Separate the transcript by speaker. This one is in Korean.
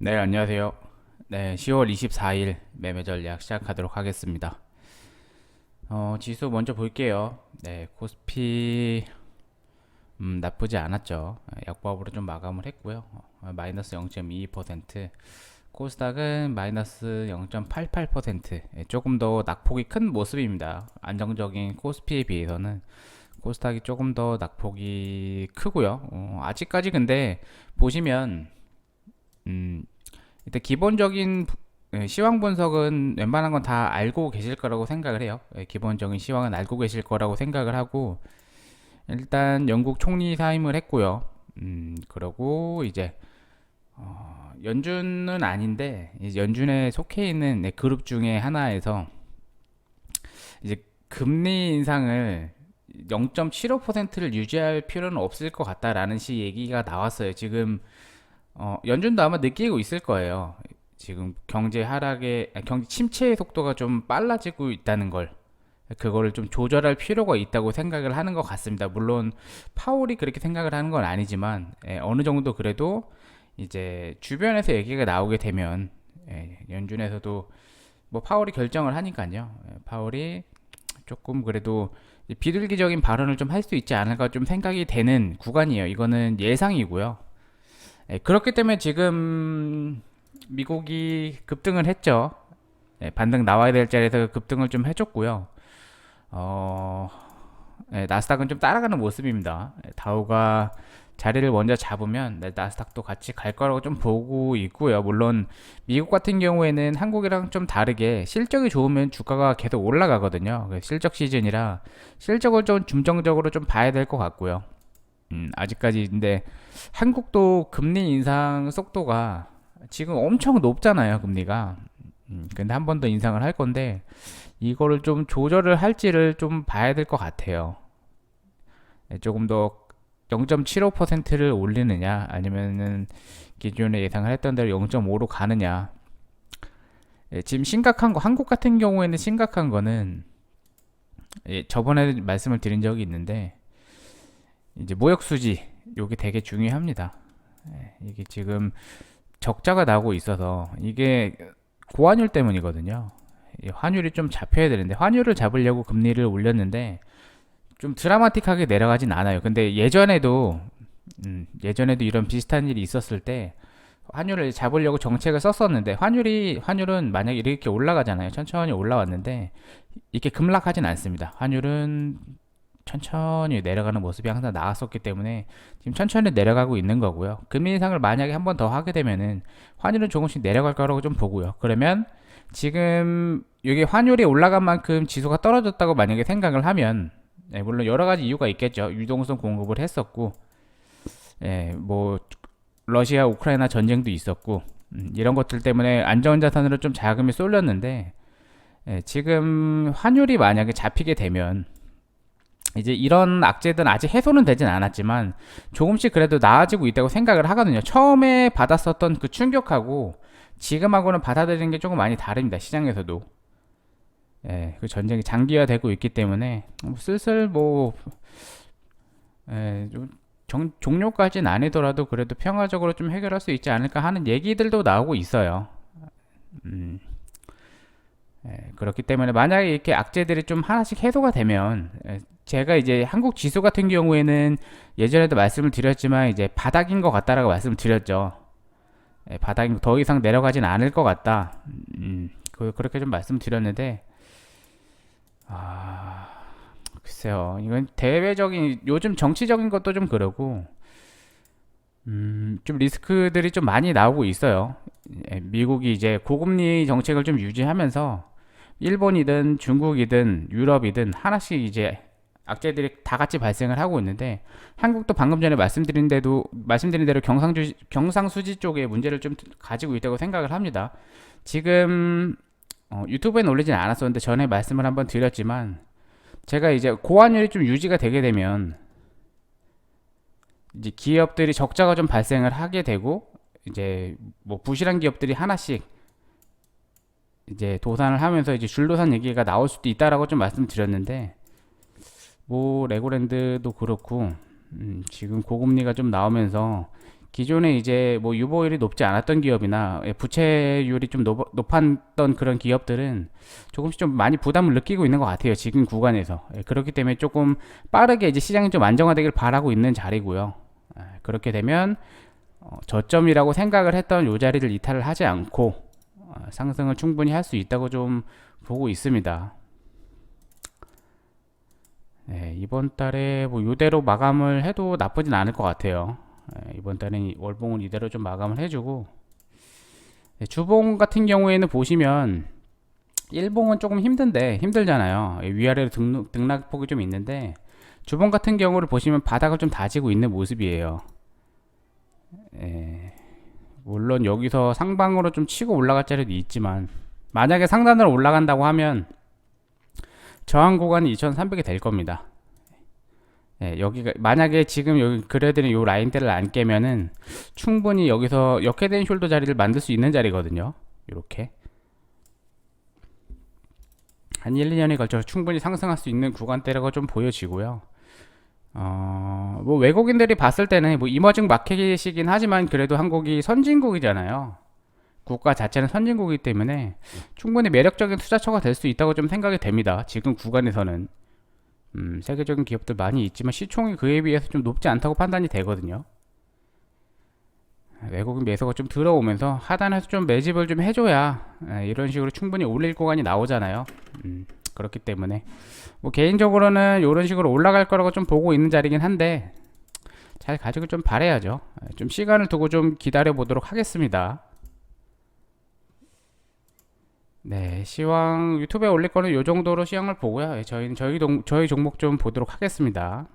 Speaker 1: 네, 안녕하세요. 네, 10월 24일 매매 전략 시작하도록 하겠습니다. 지수 먼저 볼게요. 네, 코스피 나쁘지 않았죠. 약보합으로 좀 마감을 했고요. 마이너스 0.22%. 코스닥은 마이너스 0.88%. 조금 더 낙폭이 큰 모습입니다. 안정적인 코스피에 비해서는 코스닥이 조금 더 낙폭이 크고요. 아직까지 근데 보시면 음, 일단 기본적인 시황 분석은 웬만한 건 다 알고 계실 거라고 생각을 해요. 기본적인 시황은 알고 계실 거라고 생각을 하고 일단 영국 총리 사임을 했고요. 그러고 이제 연준은 아닌데 이제 연준에 속해 있는 그룹 중에 하나에서 이제 금리 인상을 0.75%를 유지할 필요는 없을 것 같다라는 식 얘기가 나왔어요. 지금 연준도 아마 느끼고 있을 거예요. 지금 경제 하락의 경제 침체의 속도가 좀 빨라지고 있다는 걸 그거를 좀 조절할 필요가 있다고 생각을 하는 것 같습니다. 물론 파월이 그렇게 생각을 하는 건 아니지만 어느 정도 그래도 이제 주변에서 얘기가 나오게 되면 연준에서도 뭐 파월이 결정을 하니까요. 파월이 조금 그래도 비둘기적인 발언을 좀 할 수 있지 않을까 좀 생각이 되는 구간이에요. 이거는 예상이고요. 그렇기 때문에 지금 미국이 급등을 했죠. 반등 나와야 될 자리에서 급등을 좀 해줬고요. 어, 나스닥은 좀 따라가는 모습입니다. 다우가 자리를 먼저 잡으면 나스닥도 같이 갈 거라고 좀 보고 있고요. 물론 미국 같은 경우에는 한국이랑 좀 다르게 실적이 좋으면 주가가 계속 올라가거든요. 실적 시즌이라 실적을 좀 중점적으로 좀 봐야 될 것 같고요. 아직까지 근데 한국도 금리 인상 속도가 지금 엄청 높잖아요, 금리가. 근데 한 번 더 인상을 할 건데 이거를 좀 조절을 할지를 좀 봐야 될 것 같아요. 조금 더 0.75%를 올리느냐 아니면은 기존에 예상을 했던 대로 0.5로 가느냐. 지금 심각한 거 한국 같은 경우에는 심각한 거는 저번에 말씀을 드린 적이 있는데 이제 모역 수지 요게 되게 중요합니다. 이게 지금 적자가 나고 있어서 이게 고환율 때문이거든요. 환율이 좀 잡혀야 되는데 환율을 잡으려고 금리를 올렸는데 좀 드라마틱하게 내려가진 않아요. 근데 예전에도 이런 비슷한 일이 있었을 때 환율을 잡으려고 정책을 썼었는데 환율은 만약에 이렇게 올라가잖아요. 천천히 올라왔는데 이렇게 급락하진 않습니다. 환율은 천천히 내려가는 모습이 항상 나왔었기 때문에 지금 천천히 내려가고 있는 거고요. 금리 인상을 만약에 한 번 더 하게 되면은 환율은 조금씩 내려갈 거라고 좀 보고요. 그러면 지금 이게 환율이 올라간 만큼 지수가 떨어졌다고 만약에 생각을 하면 물론 여러 가지 이유가 있겠죠. 유동성 공급을 했었고 뭐 러시아 우크라이나 전쟁도 있었고 이런 것들 때문에 안전자산으로 좀 자금이 쏠렸는데 지금 환율이 만약에 잡히게 되면 이제 이런 악재들은 아직 해소는 되진 않았지만 조금씩 그래도 나아지고 있다고 생각을 하거든요. 처음에 받았었던 그 충격하고 지금하고는 받아들이는 게 조금 많이 다릅니다. 시장에서도. 그 전쟁이 장기화되고 있기 때문에 슬슬 좀 종료까지는 아니더라도 그래도 평화적으로 좀 해결할 수 있지 않을까 하는 얘기들도 나오고 있어요. 음, 그렇기 때문에 만약에 이렇게 악재들이 좀 하나씩 해소가 되면 제가 이제 한국 지수 같은 경우에는 예전에도 말씀을 드렸지만 이제 바닥인 것 같다라고 말씀을 드렸죠. 바닥인 더 이상 내려가진 않을 것 같다. 그렇게 좀 말씀드렸는데 글쎄요. 이건 대외적인 요즘 정치적인 것도 좀 그러고 좀 리스크들이 좀 많이 나오고 있어요. 미국이 이제 고금리 정책을 좀 유지하면서 일본이든 중국이든 유럽이든 하나씩 이제 악재들이 다 같이 발생을 하고 있는데 한국도 방금 전에 말씀드린 대로 경상수지 쪽에 문제를 좀 가지고 있다고 생각을 합니다. 지금 유튜브에 올리진 않았었는데 전에 말씀을 한번 드렸지만 제가 이제 고환율이 좀 유지가 되게 되면 이제 기업들이 적자가 좀 발생을 하게 되고 이제 뭐 부실한 기업들이 하나씩 이제 도산을 하면서 이제 줄도산 얘기가 나올 수도 있다라고 좀 말씀드렸는데 뭐 레고랜드도 그렇고 지금 고금리가 좀 나오면서 기존에 이제 뭐 유보율이 높지 않았던 기업이나 부채율이 좀 높았던 그런 기업들은 조금씩 좀 많이 부담을 느끼고 있는 것 같아요. 지금 구간에서. 그렇기 때문에 조금 빠르게 이제 시장이 좀 안정화되길 바라고 있는 자리고요. 그렇게 되면 저점이라고 생각을 했던 요 자리를 이탈을 하지 않고 상승을 충분히 할 수 있다고 좀 보고 있습니다. 네, 이번 달에 뭐 이대로 마감을 해도 나쁘진 않을 것 같아요. 이번 달엔 월봉은 이대로 좀 마감을 해주고, 네, 주봉 같은 경우에는 보시면 일봉은 조금 힘들잖아요. 위아래로 등락폭이 좀 있는데 주봉 같은 경우를 보시면 바닥을 좀 다지고 있는 모습이에요. 예, 물론 여기서 상방으로 좀 치고 올라갈 자리도 있지만 만약에 상단으로 올라간다고 하면 저항 구간이 2300이 될 겁니다. 예, 여기가 만약에 지금 여기 그려드린 요 라인대를 안 깨면은 충분히 여기서 역회된 숄더 자리를 만들 수 있는 자리거든요. 이렇게 한 1, 2년에 걸쳐서 충분히 상승할 수 있는 구간대라고 좀 보여지고요. 뭐 외국인들이 봤을 때는 뭐 이머징 마켓이긴 하지만 그래도 한국이 선진국이잖아요. 국가 자체는 선진국이기 때문에 충분히 매력적인 투자처가 될 수 있다고 좀 생각이 됩니다. 지금 구간에서는 세계적인 기업들 많이 있지만 시총이 그에 비해서 좀 높지 않다고 판단이 되거든요. 외국인 매수가 좀 들어오면서 하단에서 좀 매집을 좀 해줘야 이런 식으로 충분히 올릴 구간이 나오잖아요. 그렇기 때문에 뭐 개인적으로는 이런 식으로 올라갈 거라고 좀 보고 있는 자리긴 한데 잘 가지고 좀 바래야죠. 좀 시간을 두고 좀 기다려 보도록 하겠습니다. 네, 시황 유튜브에 올릴 거는 이 정도로 시황을 보고요. 저희 종목 좀 보도록 하겠습니다.